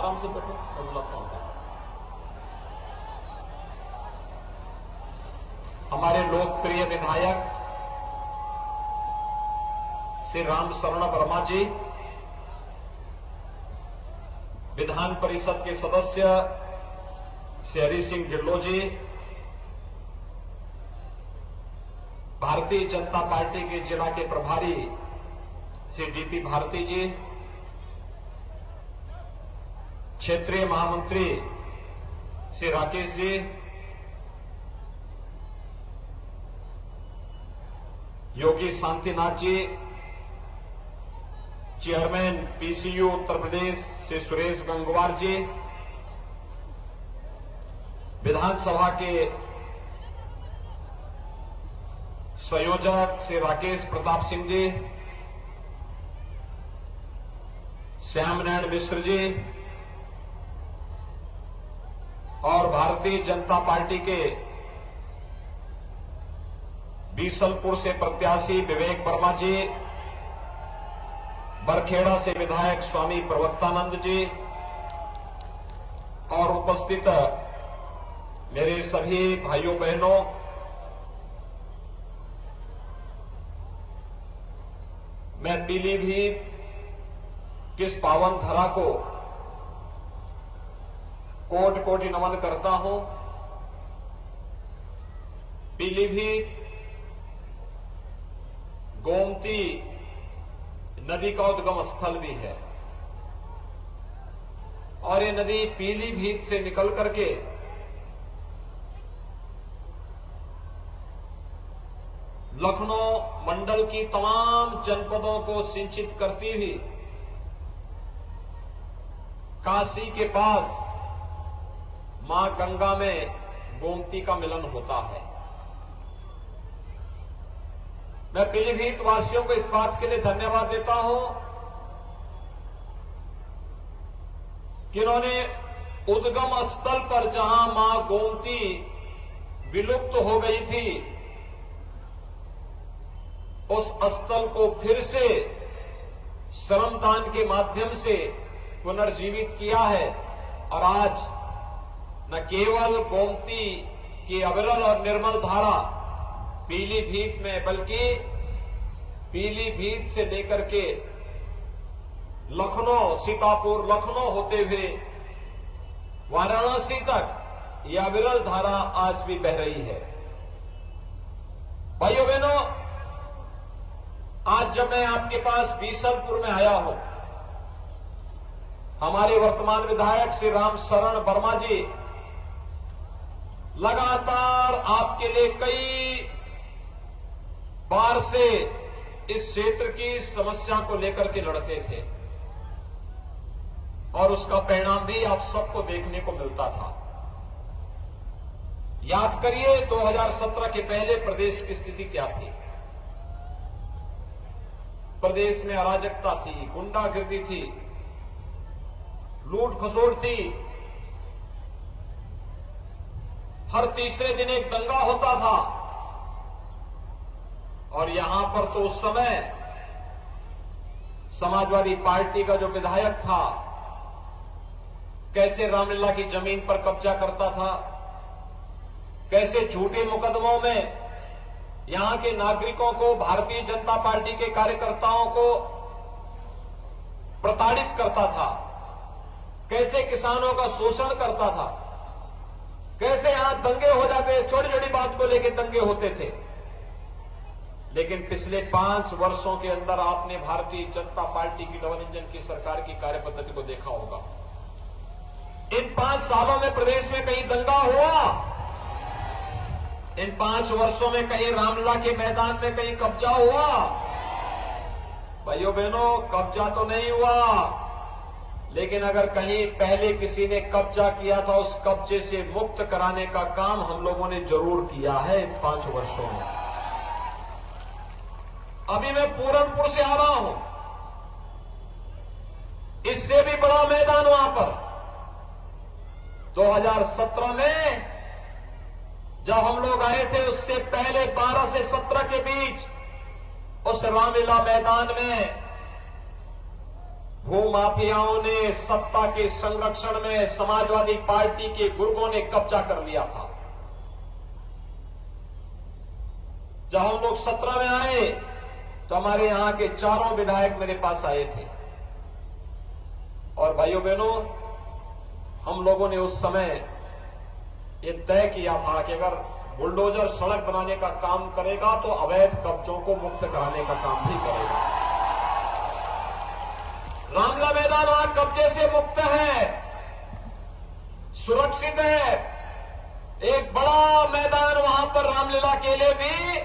आराम से बैठो, मैं बुलाता हूं। हमारे लोकप्रिय विधायक श्री राम शरण वर्मा जी, विधान परिषद के सदस्य श्री हरि सिंह ढिल्लों जी, भारतीय जनता पार्टी के जिला के प्रभारी श्री डीपी भारती जी, क्षेत्रीय महामंत्री श्री राकेश जी, योगी शांतिनाथ जी, चेयरमैन पीसीयू उत्तर प्रदेश श्री सुरेश गंगवार जी, विधानसभा के संयोजक श्री राकेश प्रताप सिंह जी, श्याम नारायण मिश्र जी और भारतीय जनता पार्टी के बीसलपुर से प्रत्याशी विवेक वर्मा जी, बरखेड़ा से विधायक स्वामी प्रवक्तानंद जी और उपस्थित मेरे सभी भाइयों बहनों, मैं पीलीभीत किस पावन धरा को कोटि कोटि नमन करता हूं। पीलीभीत गोमती नदी का उद्गम स्थल भी है और ये नदी पीलीभीत से निकल करके लखनऊ मंडल की तमाम जनपदों को सिंचित करती हुई काशी के पास मां गंगा में गोमती का मिलन होता है। मैं पीलीभीत वासियों को इस बात के लिए धन्यवाद देता हूं कि इन्होंने उद्गम स्थल पर जहां मां गोमती विलुप्त हो गई थी, उस स्थल को फिर से श्रमदान के माध्यम से पुनर्जीवित किया है और आज न केवल गोमती की अविरल और निर्मल धारा पीलीभीत में, बल्कि पीलीभीत से लेकर के लखनऊ, सीतापुर लखनऊ होते हुए वाराणसी तक यह अविरल धारा आज भी बह रही है। भाइयों बहनों, आज जब मैं आपके पास बीसलपुर में आया हूं, हमारे वर्तमान विधायक श्री राम शरण वर्मा जी लगातार आपके लिए कई बार से इस क्षेत्र की समस्या को लेकर के लड़ते थे और उसका परिणाम भी आप सबको देखने को मिलता था। याद करिए 2017 के पहले प्रदेश की स्थिति क्या थी। प्रदेश में अराजकता थी, गुंडागिर्दी थी, लूट खसोट थी, हर तीसरे दिन एक दंगा होता था और यहां पर तो उस समय समाजवादी पार्टी का जो विधायक था कैसे रामलीला की जमीन पर कब्जा करता था, कैसे झूठे मुकदमों में यहां के नागरिकों को, भारतीय जनता पार्टी के कार्यकर्ताओं को प्रताड़ित करता था, कैसे किसानों का शोषण करता था, कैसे यहां दंगे हो जाते, छोटी छोटी बात को लेकर दंगे होते थे। लेकिन पिछले 5 वर्षों के अंदर आपने भारतीय जनता पार्टी की डबल इंजन की सरकार की कार्यपद्धति को देखा होगा। इन 5 सालों में प्रदेश में कहीं दंगा हुआ? इन 5 वर्षों में कहीं रामलीला के मैदान में कहीं कब्जा हुआ? भाइयों बहनों, कब्जा तो नहीं हुआ, लेकिन अगर कहीं पहले किसी ने कब्जा किया था, उस कब्जे से मुक्त कराने का काम हम लोगों ने जरूर किया है इन 5 वर्षों में। अभी मैं पूरनपुर से आ रहा हूं, इससे भी बड़ा मैदान वहां पर 2017 में जब हम लोग आए थे, उससे पहले 12 से 17 के बीच उस रामलीला मैदान में भूमाफियाओं ने सत्ता के संरक्षण में समाजवादी पार्टी के गुर्गों ने कब्जा कर लिया था। जब हम लोग 17 में आए तो हमारे यहां के चारों विधायक मेरे पास आए थे और भाइयों बहनों, हम लोगों ने उस समय ये तय किया था कि अगर बुलडोजर सड़क बनाने का काम करेगा तो अवैध कब्जों को मुक्त कराने का काम भी करेगा। रामला मैदान आज कब्जे से मुक्त है, सुरक्षित है। एक बड़ा मैदान वहां पर रामलीला के लिए भी,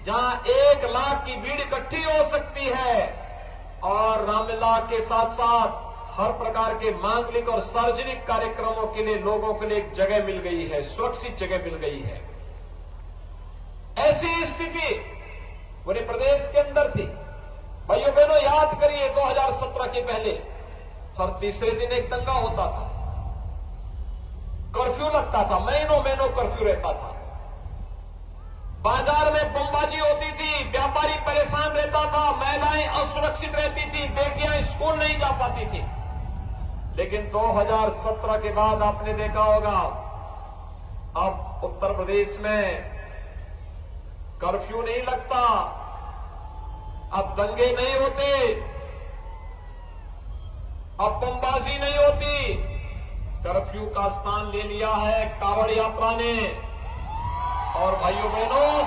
जहां 1 लाख की भीड़ इकट्ठी हो सकती है और रामलीला के साथ साथ हर प्रकार के मांगलिक और सार्वजनिक कार्यक्रमों के लिए लोगों के लिए एक जगह मिल गई है, सुरक्षित जगह मिल गई है। ऐसी स्थिति पूरे प्रदेश के अंदर थी। भाइयों बहनों, याद करिए 2017 के पहले हर तीसरे दिन एक दंगा होता था, कर्फ्यू लगता था, महीनों महीनों कर्फ्यू रहता था, बाजार में बमबाजी होती थी, व्यापारी परेशान रहता था, महिलाएं असुरक्षित रहती थी, बेटियां स्कूल नहीं जा पाती थी। लेकिन 2017 के बाद आपने देखा होगा, अब उत्तर प्रदेश में कर्फ्यू नहीं लगता, अब दंगे नहीं होते, अब बमबाजी नहीं होती। कर्फ्यू का स्थान ले लिया है कांवड़ यात्रा ने। और भाइयों बहनों,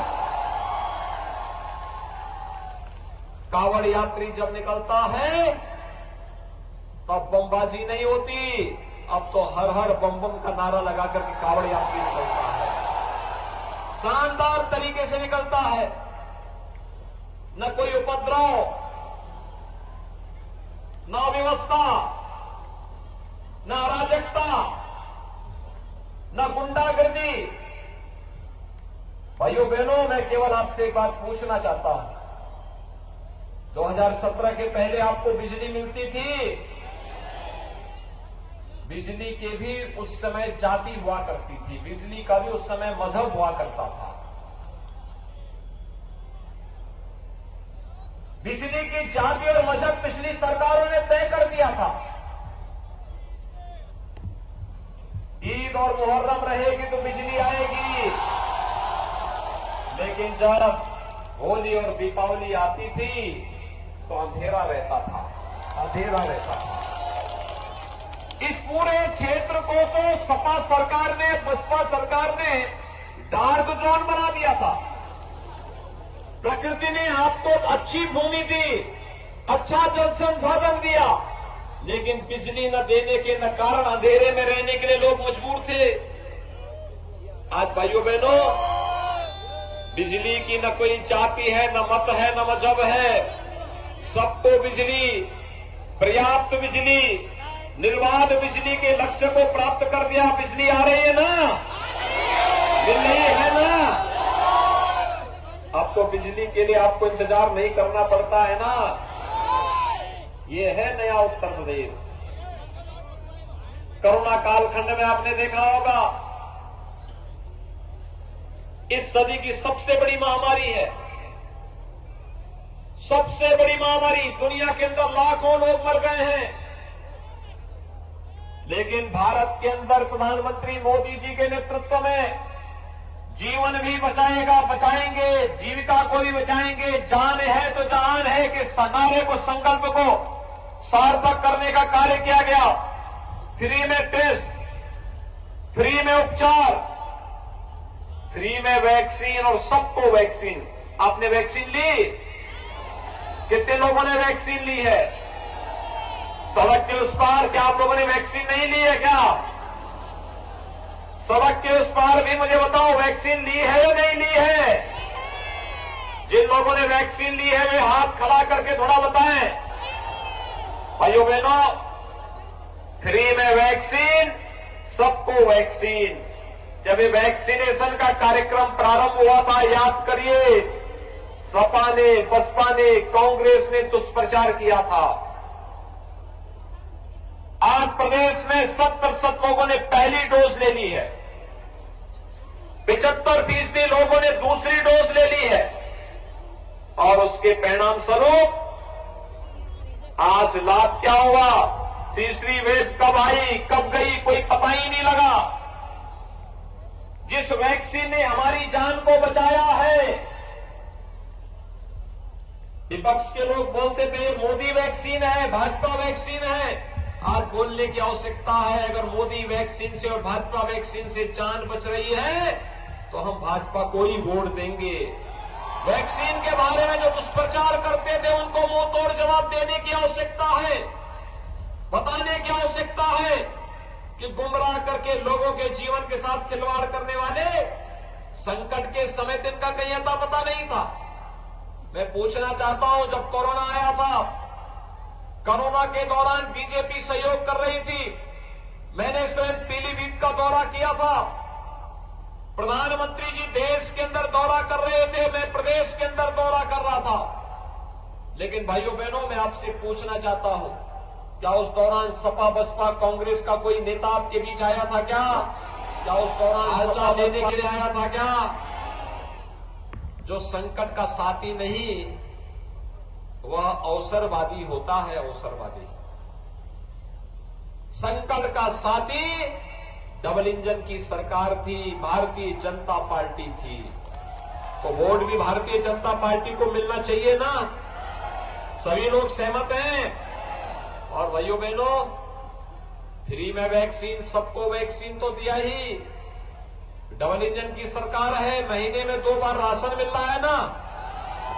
कांवड़ यात्री जब निकलता है तब बमबाजी नहीं होती, अब तो हर हर बम बम का नारा लगाकर के कांवड़ यात्री निकलता है, शानदार तरीके से निकलता है। न कोई उपद्रव, न अव्यवस्था, न अराजकता, न गुंडागर्दी। भाइयों बहनों, मैं केवल आपसे एक बात पूछना चाहता हूं, 2017 के पहले आपको बिजली मिलती थी? बिजली के भी उस समय जाति हुआ करती थी, बिजली का भी उस समय मजहब हुआ करता था। बिजली की जाति और मजहब पिछली सरकारों ने तय कर दिया था। ईद और मुहर्रम रहेगी तो बिजली आएगी, लेकिन जब होली और दीपावली आती थी तो अंधेरा रहता था, अंधेरा रहता था। इस पूरे क्षेत्र को तो सपा सरकार ने, बसपा सरकार ने डार्क जोन बना दिया था। प्रकृति ने आपको अच्छी भूमि दी, अच्छा जल संसाधन दिया, लेकिन बिजली न देने के न कारण अंधेरे में रहने के लिए लोग मजबूर थे। आज भाइयों बहनों, बिजली की न कोई जाति है, न मत है, न मजहब है, सबको बिजली, पर्याप्त बिजली, निर्बाध बिजली के लक्ष्य को प्राप्त कर दिया। बिजली आ रही है ना, मिल रही है ना। अब तो बिजली के लिए आपको इंतजार नहीं करना पड़ता है ना। ये है नया उत्तर प्रदेश। कोरोना कालखंड में आपने देखा होगा, इस सदी की सबसे बड़ी महामारी है, सबसे बड़ी महामारी। दुनिया के अंदर लाखों लोग मर गए हैं, लेकिन भारत के अंदर प्रधानमंत्री मोदी जी के नेतृत्व में जीवन भी बचाएंगे, जीविका को भी बचाएंगे, जान है तो जहान है कि नारे को, संकल्प को सार्थक करने का कार्य किया गया। फ्री में टेस्ट, फ्री में उपचार, फ्री में वैक्सीन और सबको वैक्सीन। आपने वैक्सीन ली? कितने लोगों ने वैक्सीन ली है? सड़क के उस पार क्या आप लोगों ने वैक्सीन नहीं ली है क्या? सड़क के उस पार भी मुझे बताओ, वैक्सीन ली है या नहीं ली है? जिन लोगों ने वैक्सीन ली है वे हाथ खड़ा करके थोड़ा बताएं। भाइयों बहनों, फ्री में वैक्सीन, सबको वैक्सीन। जब ये वैक्सीनेशन का कार्यक्रम प्रारंभ हुआ था, याद करिए, सपा ने, बसपा ने, कांग्रेस ने दुष्प्रचार किया था। आज प्रदेश में 70% लोगों ने पहली डोज ले ली है, 75% लोगों ने दूसरी डोज ले ली है, और उसके परिणाम स्वरूप आज लाभ क्या हुआ? तीसरी वेव कब आई, कब गई, कोई पता ही नहीं लगा। जिस वैक्सीन ने हमारी जान को बचाया है, विपक्ष के लोग बोलते थे मोदी वैक्सीन है, भाजपा वैक्सीन है। आज बोलने की आवश्यकता है, अगर मोदी वैक्सीन से और भाजपा वैक्सीन से जान बच रही है तो हम भाजपा को ही वोट देंगे। वैक्सीन के बारे में जो दुष्प्रचार करते थे उनको मुंह तोड़ जवाब देने की आवश्यकता है, बताने की आवश्यकता है कि गुमराह करके लोगों के जीवन के साथ खिलवाड़ करने वाले संकट के समय दिन का कहीं अता पता नहीं था। मैं पूछना चाहता हूं, जब कोरोना आया था, कोरोना के दौरान बीजेपी सहयोग कर रही थी, मैंने स्वयं पीलीभीत का दौरा किया था। प्रधानमंत्री जी देश के अंदर दौरा कर रहे थे, मैं प्रदेश के अंदर दौरा कर रहा था। लेकिन भाइयों बहनों, मैं आपसे पूछना चाहता हूं, क्या उस दौरान सपा बसपा कांग्रेस का कोई नेता आपके बीच आया था क्या? क्या उस दौरान हालचाल लेने के लिए आया था क्या? जो संकट का साथी नहीं, वह अवसरवादी होता है। अवसरवादी संकट का साथी डबल इंजन की सरकार थी, भारतीय जनता पार्टी थी, तो वोट भी भारतीय जनता पार्टी को मिलना चाहिए ना। सभी लोग सहमत हैं। और भाइयों बहनों, फ्री में वैक्सीन, सबको वैक्सीन तो दिया ही। डबल इंजन की सरकार है, महीने में 2 बार राशन मिल रहा है ना,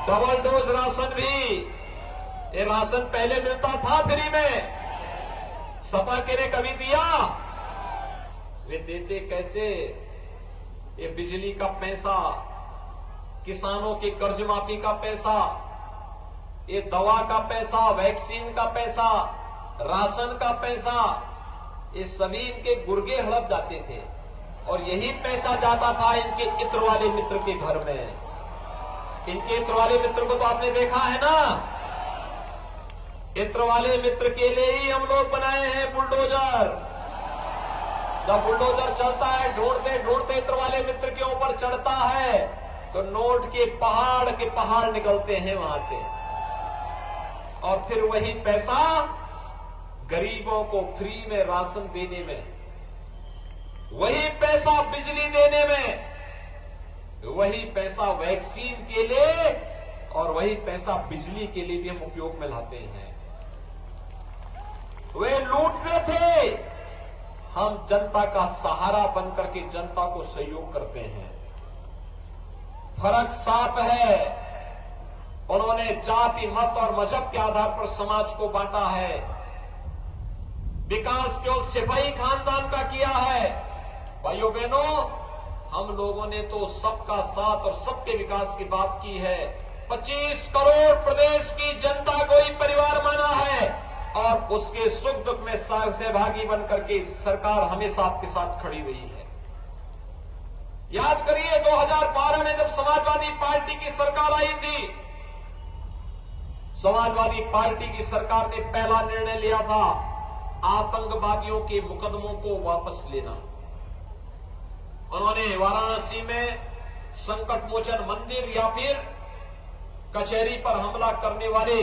डबल डोज राशन भी। ये राशन पहले मिलता था फ्री में, सपा के ने कभी दिया? वे देते कैसे? ये बिजली का पैसा, किसानों की कर्ज माफी का पैसा, ये दवा का पैसा, वैक्सीन का पैसा, राशन का पैसा, ये सभी इनके गुर्गे हड़प जाते थे। और यही पैसा जाता था इनके इत्र वाले मित्र के घर में। इनके इत्र वाले मित्र को तो आपने देखा है ना। इत्र वाले मित्र के लिए ही हम लोग बनाए हैं बुलडोजर। जब बुलडोजर चलता है, ढूंढते ढूंढते इत्र वाले मित्र के ऊपर चढ़ता है, तो नोट के पहाड़ निकलते हैं वहां से। और फिर वही पैसा गरीबों को फ्री में राशन देने में, वही पैसा बिजली देने में, वही पैसा वैक्सीन के लिए और वही पैसा बिजली के लिए भी हम उपयोग में लाते हैं। वे लूटते थे, हम जनता का सहारा बनकर के जनता को सहयोग करते हैं। फर्क साफ है। उन्होंने जाति, मत और मजहब के आधार पर समाज को बांटा है। विकास केवल सिपाही खानदान का किया है। भाइयों बहनों, हम लोगों ने तो सबका साथ और सबके विकास की बात की है। 25 करोड़ प्रदेश की जनता को ही परिवार माना है और उसके सुख दुख में सहभागी बनकर के सरकार हमेशा आपके साथ खड़ी हुई है। याद करिए 2012 में जब समाजवादी पार्टी की सरकार आई थी, समाजवादी पार्टी की सरकार ने पहला निर्णय लिया था आतंकवादियों के मुकदमों को वापस लेना। उन्होंने वाराणसी में संकट मोचन मंदिर या फिर कचहरी पर हमला करने वाले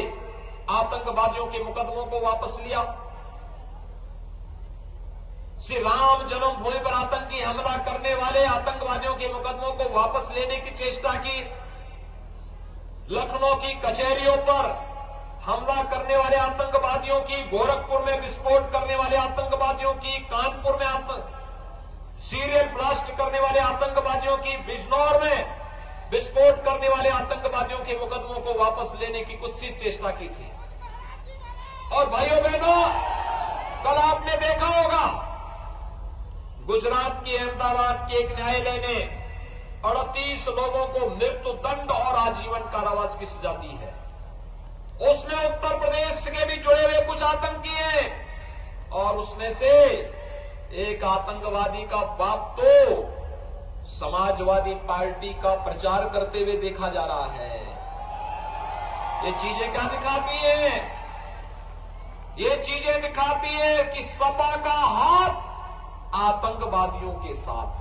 आतंकवादियों के मुकदमों को वापस लिया। श्री राम जन्मभूमि पर आतंकी हमला करने वाले आतंकवादियों के मुकदमों को वापस लेने की चेष्टा की। लखनऊ की कचहरियों पर हमला करने वाले आतंकवादियों की, गोरखपुर में विस्फोट करने वाले आतंकवादियों की, कानपुर में सीरियल ब्लास्ट करने वाले आतंकवादियों की, बिजनौर में विस्फोट करने वाले आतंकवादियों के मुकदमों को वापस लेने की कुत्सित चेष्टा की थी। और भाइयों बहनों, कल आपने देखा होगा गुजरात की अहमदाबाद के एक न्यायालय ने 38 लोगों को मृत्यु दंड और आजीवन कारावास की सजा दी है। उसमें उत्तर प्रदेश के भी जुड़े हुए कुछ आतंकी हैं और उसमें से एक आतंकवादी का बाप तो समाजवादी पार्टी का प्रचार करते हुए देखा जा रहा है। ये चीजें क्या दिखाती हैं? ये चीजें दिखाती है कि सपा का हाथ आतंकवादियों के साथ,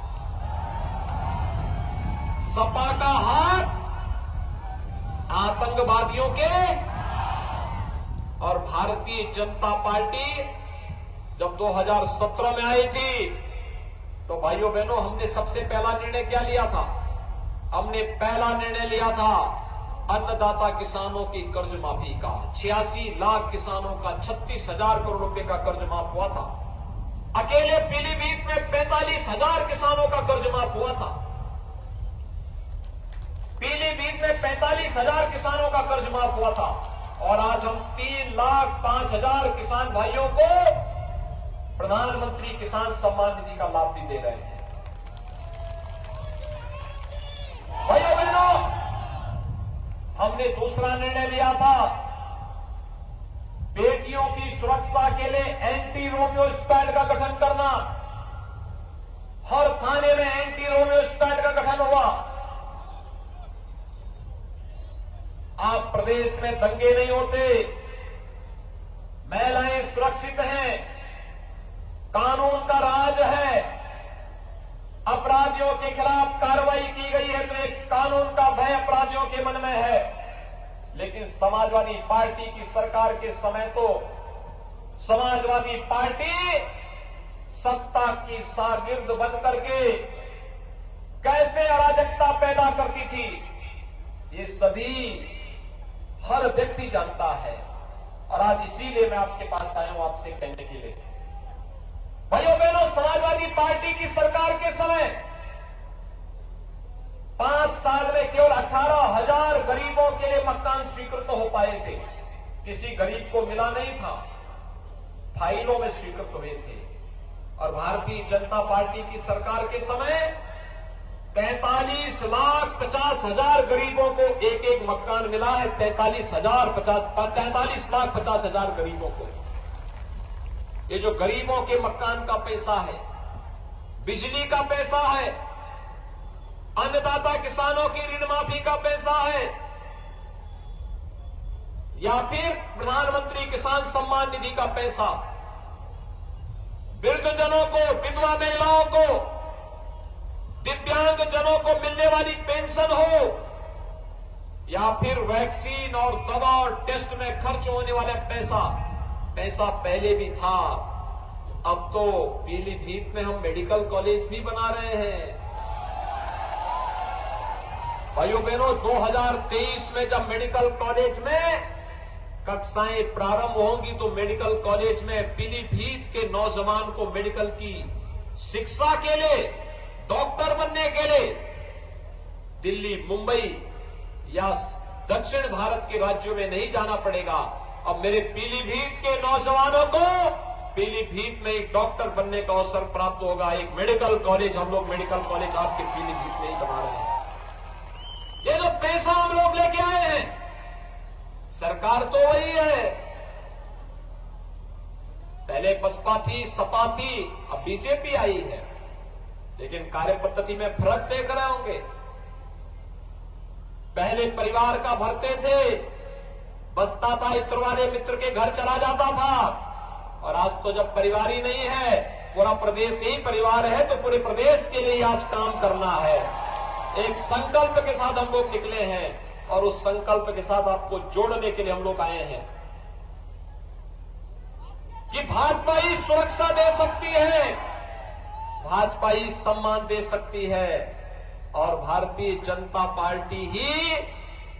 सपा का हाथ आतंकवादियों के और भारतीय जनता पार्टी जब 2017 में आई थी तो भाइयों बहनों हमने सबसे पहला निर्णय क्या लिया था? हमने पहला निर्णय लिया था अन्नदाता किसानों की कर्ज माफी का। 86 लाख किसानों का 36,000 करोड़ रुपए का कर्ज माफ हुआ था। अकेले पीलीभीत में 45,000 किसानों का कर्ज माफ हुआ था। पीलीभीत में 45,000 किसानों का कर्ज माफ हुआ था और आज हम 3,05,000 किसान भाइयों को प्रधानमंत्री किसान सम्मान निधि का लाभ भी दे रहे हैं। भाइयों बहनों, हमने दूसरा निर्णय लिया था बेटियों की सुरक्षा के लिए एंटी रोमियो स्क्वाड का गठन करना। हर थाने में एंटी रोमियो स्क्वाड का गठन हुआ। आप प्रदेश में दंगे नहीं होते, महिलाएं सुरक्षित हैं, कानून का राज है, अपराधियों के खिलाफ कार्रवाई की गई है तो एक कानून का भय अपराधियों के मन में है। लेकिन समाजवादी पार्टी की सरकार के समय तो समाजवादी पार्टी सत्ता की शागिर्द बन करके कैसे अराजकता पैदा करती थी ये सभी हर व्यक्ति जानता है। और आज इसीलिए मैं आपके पास आया हूं आपसे कहने के लिए, भाइयों बहनों, समाजवादी पार्टी की सरकार के समय 5 साल में केवल 18,000 गरीबों के लिए मकान स्वीकृत हो पाए थे। किसी गरीब को मिला नहीं था, फाइलों में स्वीकृत हुए थे। और भारतीय जनता पार्टी की सरकार के समय 43,50,000 गरीबों को एक एक मकान मिला है। 43,50,000 गरीबों को। ये जो गरीबों के मकान का पैसा है, बिजली का पैसा है, अन्नदाता किसानों की ऋण माफी का पैसा है, या फिर प्रधानमंत्री किसान सम्मान निधि का पैसा, वृद्धजनों को, विधवा महिलाओं को, दिव्यांग जनों को मिलने वाली पेंशन हो, या फिर वैक्सीन और दवा और टेस्ट में खर्च होने वाला पैसा पहले भी था। अब तो पीलीभीत में हम मेडिकल कॉलेज भी बना रहे हैं। भाइयों बहनों, 2023 में जब मेडिकल कॉलेज में कक्षाएं प्रारंभ होंगी तो मेडिकल कॉलेज में पीलीभीत के नौजवान को मेडिकल की शिक्षा के लिए, डॉक्टर बनने के लिए दिल्ली, मुंबई या दक्षिण भारत के राज्यों में नहीं जाना पड़ेगा। अब मेरे पीलीभीत के नौजवानों को पीलीभीत में एक डॉक्टर बनने का अवसर प्राप्त होगा। एक मेडिकल कॉलेज, हम लोग मेडिकल कॉलेज आपके पीलीभीत में ही बना रहे हैं। ये जो पैसा हम लोग लेके आए हैं, सरकार तो वही है, पहले बसपा थी, सपा थी, अब बीजेपी आई है, लेकिन कार्य पद्धति में फर्क देख रहे होंगे। पहले परिवार का भरते थे, बसता था, इत्र वाले मित्र के घर चला जाता था, और आज तो जब परिवार ही नहीं है, पूरा प्रदेश ही परिवार है, तो पूरे प्रदेश के लिए आज काम करना है। एक संकल्प के साथ हम लोग निकले हैं और उस संकल्प के साथ आपको जोड़ने के लिए हम लोग आए हैं कि भाजपा ही सुरक्षा दे सकती है, भाजपा ही सम्मान दे सकती है, और भारतीय जनता पार्टी ही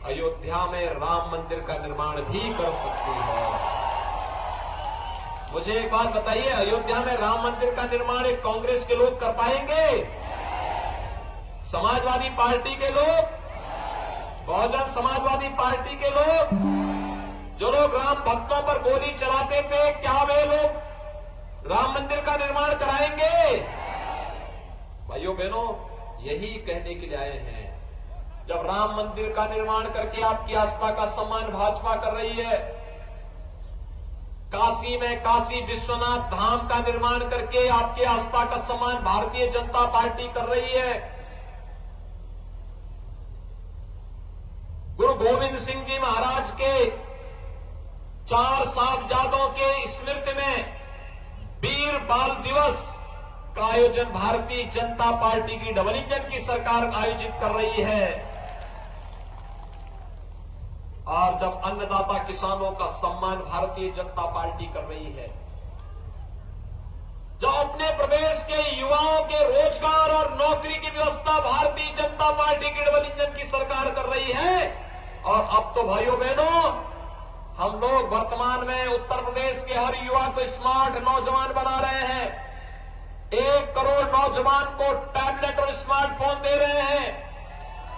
अयोध्या में राम मंदिर का निर्माण भी कर सकती है। मुझे एक बात बताइए, अयोध्या में राम मंदिर का निर्माण एक कांग्रेस के लोग कर पाएंगे? समाजवादी पार्टी के लोग, बहुजन समाजवादी पार्टी के लोग, जो लोग राम भक्तों पर गोली चलाते थे, क्या वे लोग राम मंदिर का निर्माण कराएंगे? भाइयों बहनों, यही कहने के लिए आए हैं, जब राम मंदिर का निर्माण करके आपकी आस्था का सम्मान भाजपा कर रही है, काशी में काशी विश्वनाथ धाम का निर्माण करके आपकी आस्था का सम्मान भारतीय जनता पार्टी कर रही है, गुरु गोविंद सिंह जी महाराज के 4 साहिबजादों के स्मृति में वीर बाल दिवस का आयोजन भारतीय जनता पार्टी की डबल इंजन की सरकार आयोजित कर रही है। और जब अन्नदाता किसानों का सम्मान भारतीय जनता पार्टी कर रही है, जो अपने प्रदेश के युवाओं के रोजगार और नौकरी की व्यवस्था भारतीय जनता पार्टी की डबल इंजन की सरकार कर रही है। और अब तो भाइयों बहनों, हम लोग वर्तमान में उत्तर प्रदेश के हर युवा को स्मार्ट नौजवान बना रहे हैं। 1 करोड़ नौजवान को टैबलेट और स्मार्टफोन दे रहे हैं।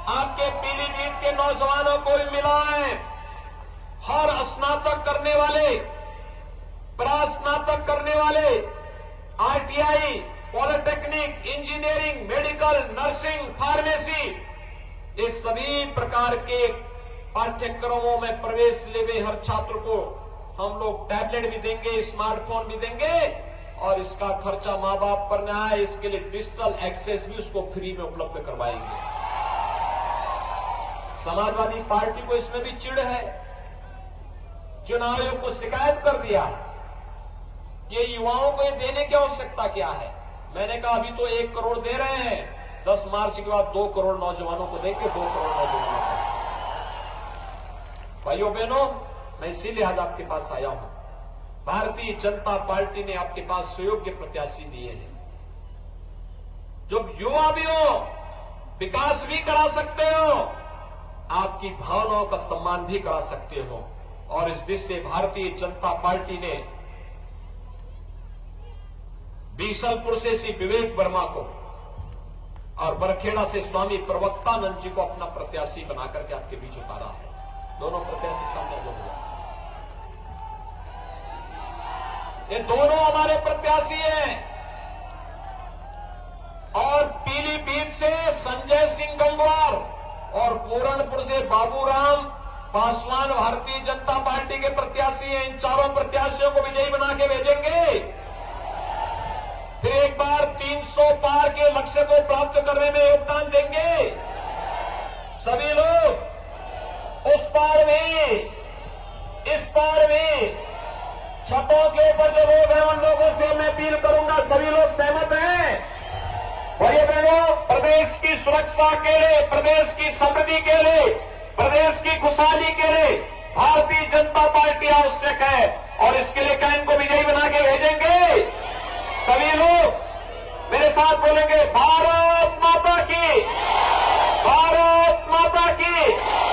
आपके पीलीभीत के नौजवानों को भी मिला है। हर स्नातक करने वाले, प्रास्नातक करने वाले, ITI, polytechnic, engineering, medical, nursing, pharmacy, ये सभी प्रकार के पाठ्यक्रमों में प्रवेश ले हुए हर छात्र को हम लोग टैबलेट भी देंगे, स्मार्टफोन भी देंगे और इसका खर्चा मां बाप पर न आए, इसके लिए डिजिटल एक्सेस भी उसको फ्री में उपलब्ध करवाएंगे। समाजवादी पार्टी को इसमें भी चिढ़ है। चुनाव आयोग को शिकायत कर दिया है। ये युवाओं को ये देने की आवश्यकता क्या है? मैंने कहा अभी तो 1 करोड़ दे रहे हैं, 10 मार्च के बाद 2 करोड़ नौजवानों को देंगे, 2 करोड़ नौजवानों को। भाइयों बहनों, मैं इसीलिए आज आपके पास आया हूं। भारतीय जनता पार्टी ने आपके पास सुयोग्य प्रत्याशी दिए हैं, जो युवा भी हो, विकास भी करा सकते हो, आपकी भावनाओं का सम्मान भी करा सकते हो। और इस दृष्टि से भारतीय जनता पार्टी ने बीसलपुर से श्री विवेक वर्मा को और बरखेड़ा से स्वामी प्रवक्तानंद जी को अपना प्रत्याशी बनाकर के आपके बीच उतारा है। दोनों प्रत्याशी सामने जो हुआ, ये दोनों हमारे प्रत्याशी हैं। और पीलीभीत से संजय सिंह गंगवार और पूरनपुर से बाबूराम पासवान भारतीय जनता पार्टी के प्रत्याशी हैं। इन चारों प्रत्याशियों को विजयी बना के भेजेंगे। फिर एक बार 300 पार के लक्ष्य को प्राप्त करने में योगदान देंगे सभी लोग। उस पार भी, इस पार भी, छतों के ऊपर जो लोग हैं उन लोगों से मैं अपील करूंगा, सभी लोग सहमत हैं? भाइयों बहनों, प्रदेश की सुरक्षा के लिए, प्रदेश की समृद्धि के लिए, प्रदेश की खुशहाली के लिए भारतीय जनता पार्टी आवश्यक है। और इसके लिए क्या इनको विजयी बना के भेजेंगे? सभी लोग मेरे साथ बोलेंगे, भारत माता की, भारत माता की।